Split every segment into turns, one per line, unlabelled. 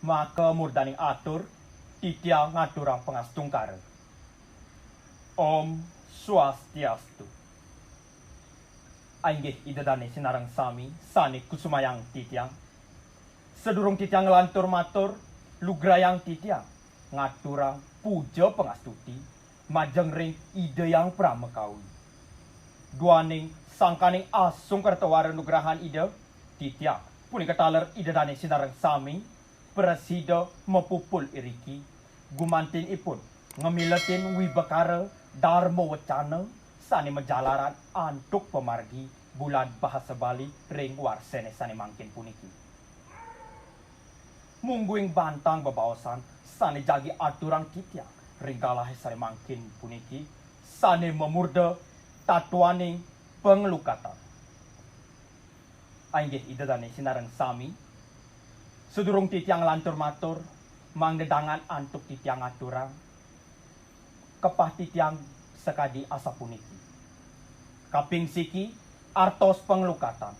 maka murdaning atur titiang ngaturang pengastungkara. Om Swastiastu. Ainggih idadane sinarang sami sane kusumayang titiang. Sedurung titiang ngelantur matur lugrayang titiang ngaturang puja pengastuti majeng ring ide yang pramekawi. Duaning sangkaning asung kertawara nugrahan ide titiang punika taler idadane sinarang sami presida mepupul iriki gumantin ipun ngemiletin wibekara dharma wacana sane menjalaran antuk pemargi bulan bahasa Bali ring warsene sane mangkin puniki. Mungguing bantang bebaosan sane jagi aturan titiang ring galah sane mangkin puniki sane memurda tatuaning pengelukatan. Ainggih idadane sinareng sami sedurung titiang lantur matur mangdedangan antuk titiang aturang kepah titiang sekadi asa puniki. Kaping siki artos pengelukatan.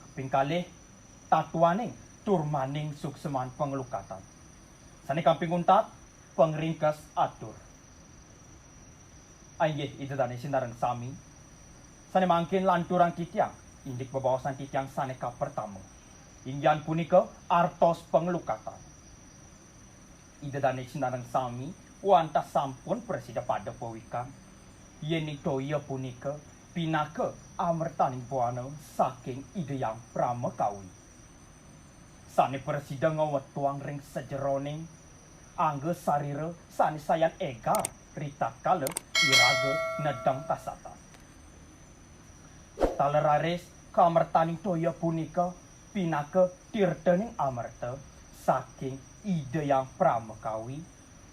Kaping kalih tatuaning turmaning sukseman pengelukatan. Sane kaping untat pengringkes atur. Ainggih idadane sinareng sami sane mangkin lanturang titiang indik bebawasan titiang sane ka pertama. Inggian punika artos pengelukatan. Idadane sinareng sami wanta sampun presida pada pawikan yeni toya punika pinaka amertaning buana saking ide yang pramekawi. Sane presida ngawetuang ring sejeroning angge sarira sane sayan egar ritat kala iraga nedang kasata. Taleraris kamertaning toya punika pinaka tirtening amerta saking ide yang pramekawi.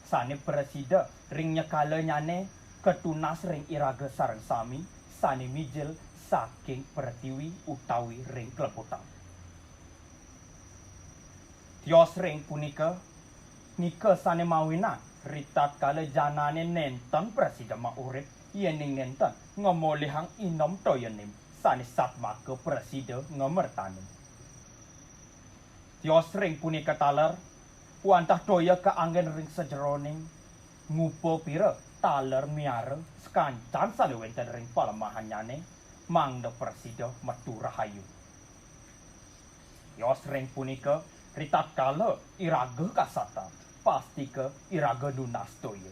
Sane presida ring nyekala nyane ketunas ring iraga sareng sami sane mijil saking pertiwi utawi ring kleputan. Tios ring punika nika sane mawinan ritat kala janane nenten presida maurip yening nenten ngomolehang inom toyenim sane satmaka presida ngamertani. Tios ring punika taler wantah toya ke angin ring sejeroning ngupo pira taler miara sekancan salewenten ring palemahanyane mangda presida metu rahayu. Yos ring punika ritat kala iraga kasata pasti ke iraga dunas toya.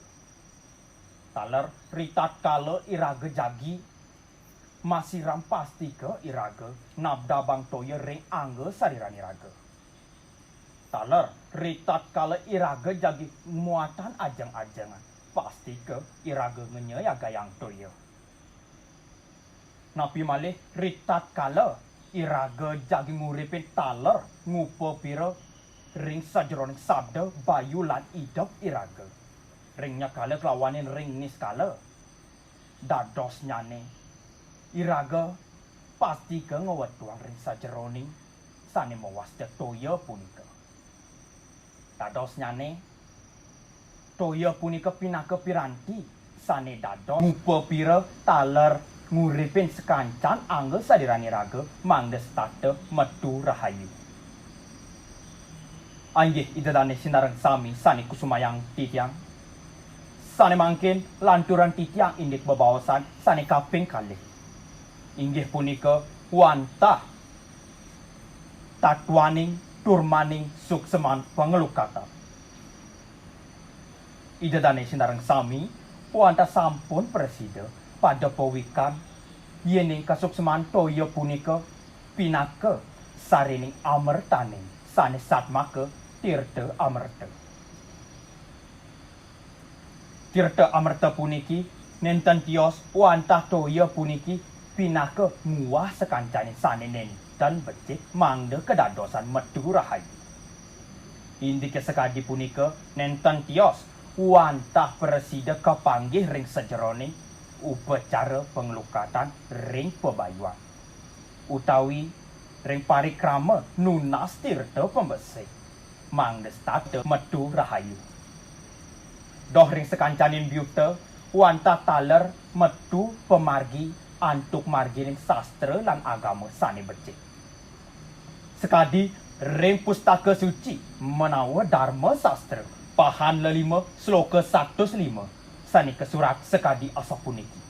Taler ritat kala iraga jagi masiram pasti ke iraga nabdabang toya ring angga sarirani iraga. Taler ritat kala iraga jagi muatan ajang-ajangan pasti ke iraga ngenyaya gayang toya. Napi malih ritat kala iraga jagi nguripin taler ngupo pira ring sajeroning sabda bayu lan idop iraga. Ringnya kala kelawanin ring nis kala dados nyane iraga pasti ke ngewetuang ring sajeroning sane mewasda toya punika. Dados nyane toya punika pinaka piranti sane dados ngupa pira taler nguripin sekancan angga sadirani raga mangdes tata metu rahayu. Ainggih idadane sinareng sami sane kusumayang titiang sane mangkin lanturan titiang indik bebawasan sane kaping kalih. Inggih punika wantah tatuaning turmaning sukseman pengelukatan. Idadane sinareng sami wanta sampun presida pada pawikan yening kasukseman toya punika pinaka sarining amertaning sane satmaka tirta amerta. Tirta amerta puniki nenten tios wantah toya puniki pinaka muah sekancane sane dan becik mangda kedadosan metu rahayu. Indik sekadi punika nenten tios wantah presida kepanggih ring sejeroning upacara pengelukatan ring pebayuan utawi ring parikrama nunas tirta pembesik mangda stata metu rahayu. Doh ring sekancanin biukta wantah taler metu pemargi antuk margi ring sastra lan agama sane becik. Sekadi ring pustaka suci menawa dharma sastra pahan lelima sloka 105 sanika surat sekadi asapuniki.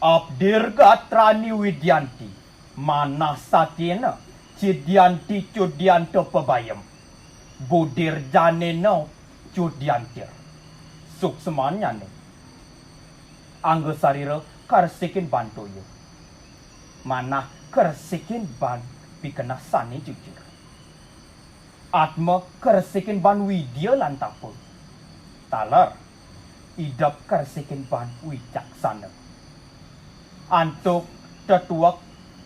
Abdir gatrani widyanti manah satyena cidyanti cudyanto pebayam budir janena cudyantir suksemanyane angga sarira karsikin bantoyo manah kersikin ban pikena sani jujur atma kersikin ban widya lantapa talar idap kersikin ban wicaksana antuk tetuak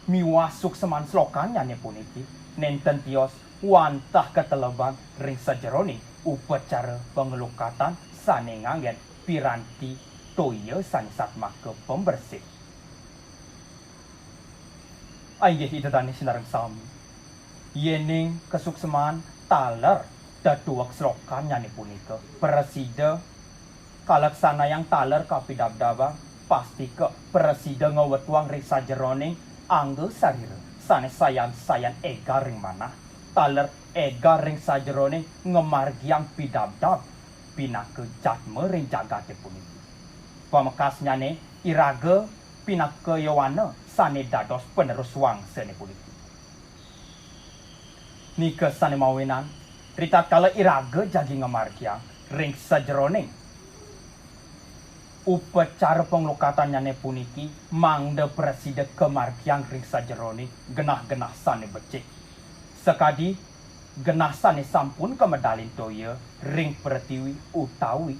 miwa sukseman slokannya puniki nenten tios wantah keteleban ring sajeroni upacara pengelukatan sane nganggen piranti toya sani satmaka pembersih. Aiyeh itu tani sinareng sami yening kesukseman taler tetuak slokannya punika presida kalaksana yang taler kapidabdaba pasti ke presida ngawetuang ring sajeroni angge sarira sane sayan ega ring manah taler ega ring sajerone ngemargiang pidabdab pinake jatme ring jagate puniki pamekasnya ne iraga pinake yawana sane dados penerus wangsane puniki nika sane mawenan rita kala iraga jagi ngemargiang ring sajerone upacara pengelukatannya puniki mangda presida kemargiang ring sajeroni genah-genah sane becik sekadi genah sane sampun kemedalin toya ring pertiwi utawi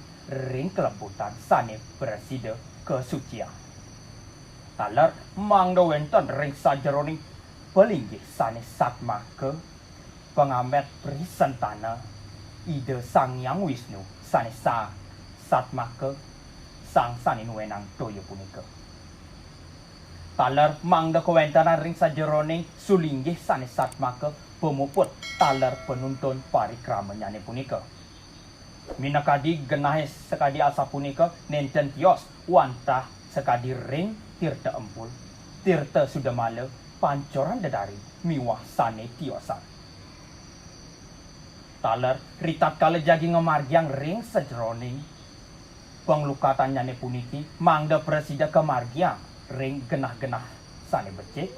ring kelebutan sane presida kesucian taler mangda wenten ring sajeroni pelinggih sane satmaka pengamet prisentana ide sang yang Wisnu sane satmaka sang sani nuwenang toyo punika taler mangda kewentanan ring sajerone sulinggih sane satmaka pemuput taler penuntun parikramanyane punika minakadi genahe sekadi asa punika nenten tios wantah sekadi ring tirta empul tirta sudamala pancoran dedari miwah sane tiosan taler ritat kala jagi ngemargiang ring sajerone penglukatannya puniki mangda presida kemargiang ring genah-genah sane becik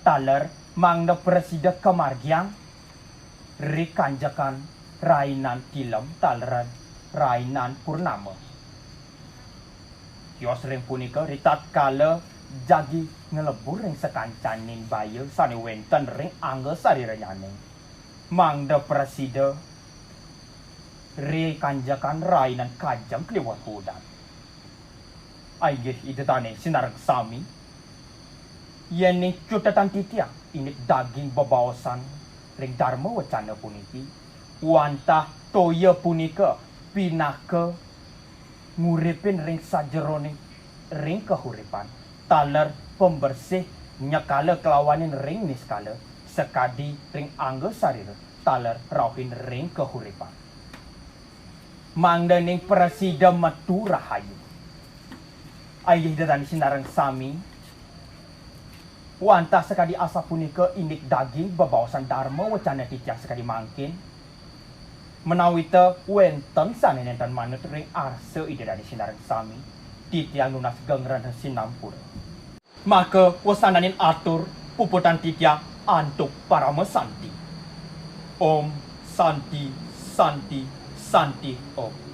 taler mangda presida kemargiang ri kanjakan rainan tilem taleran rainan purnama kios ring punika ritat kala jagi ngelebur ring sekancanin bayu sane wenten ring angga sariranyane mangda presida re kanjakan rainan kajang keliwat hudan. Aigih itu tane sinarang sami. Yening cutatan titiang ini daging bebawasan ring dharma wacana puniki. Wantah toya punika pinake nguripin ring sajerone ring kehuripan. Taler pembersih nyakala kelawanin ring niskala sekadi ring angga sarira taler rauhin ring kehuripan. Mangdaning presida metu rahayu. Aigih dan sinarang sami. Wantah sekadi asa punika indik daging bebawasan dharma wacana titiang sekadi mangkin. Menawita wenten sane nenten manut ring arse ide dan sinarang sami. Titiang nunas gengran sinampur. Maka wasananin atur puputan titiang antuk para mesanti. Om Santi Santi Santi Om.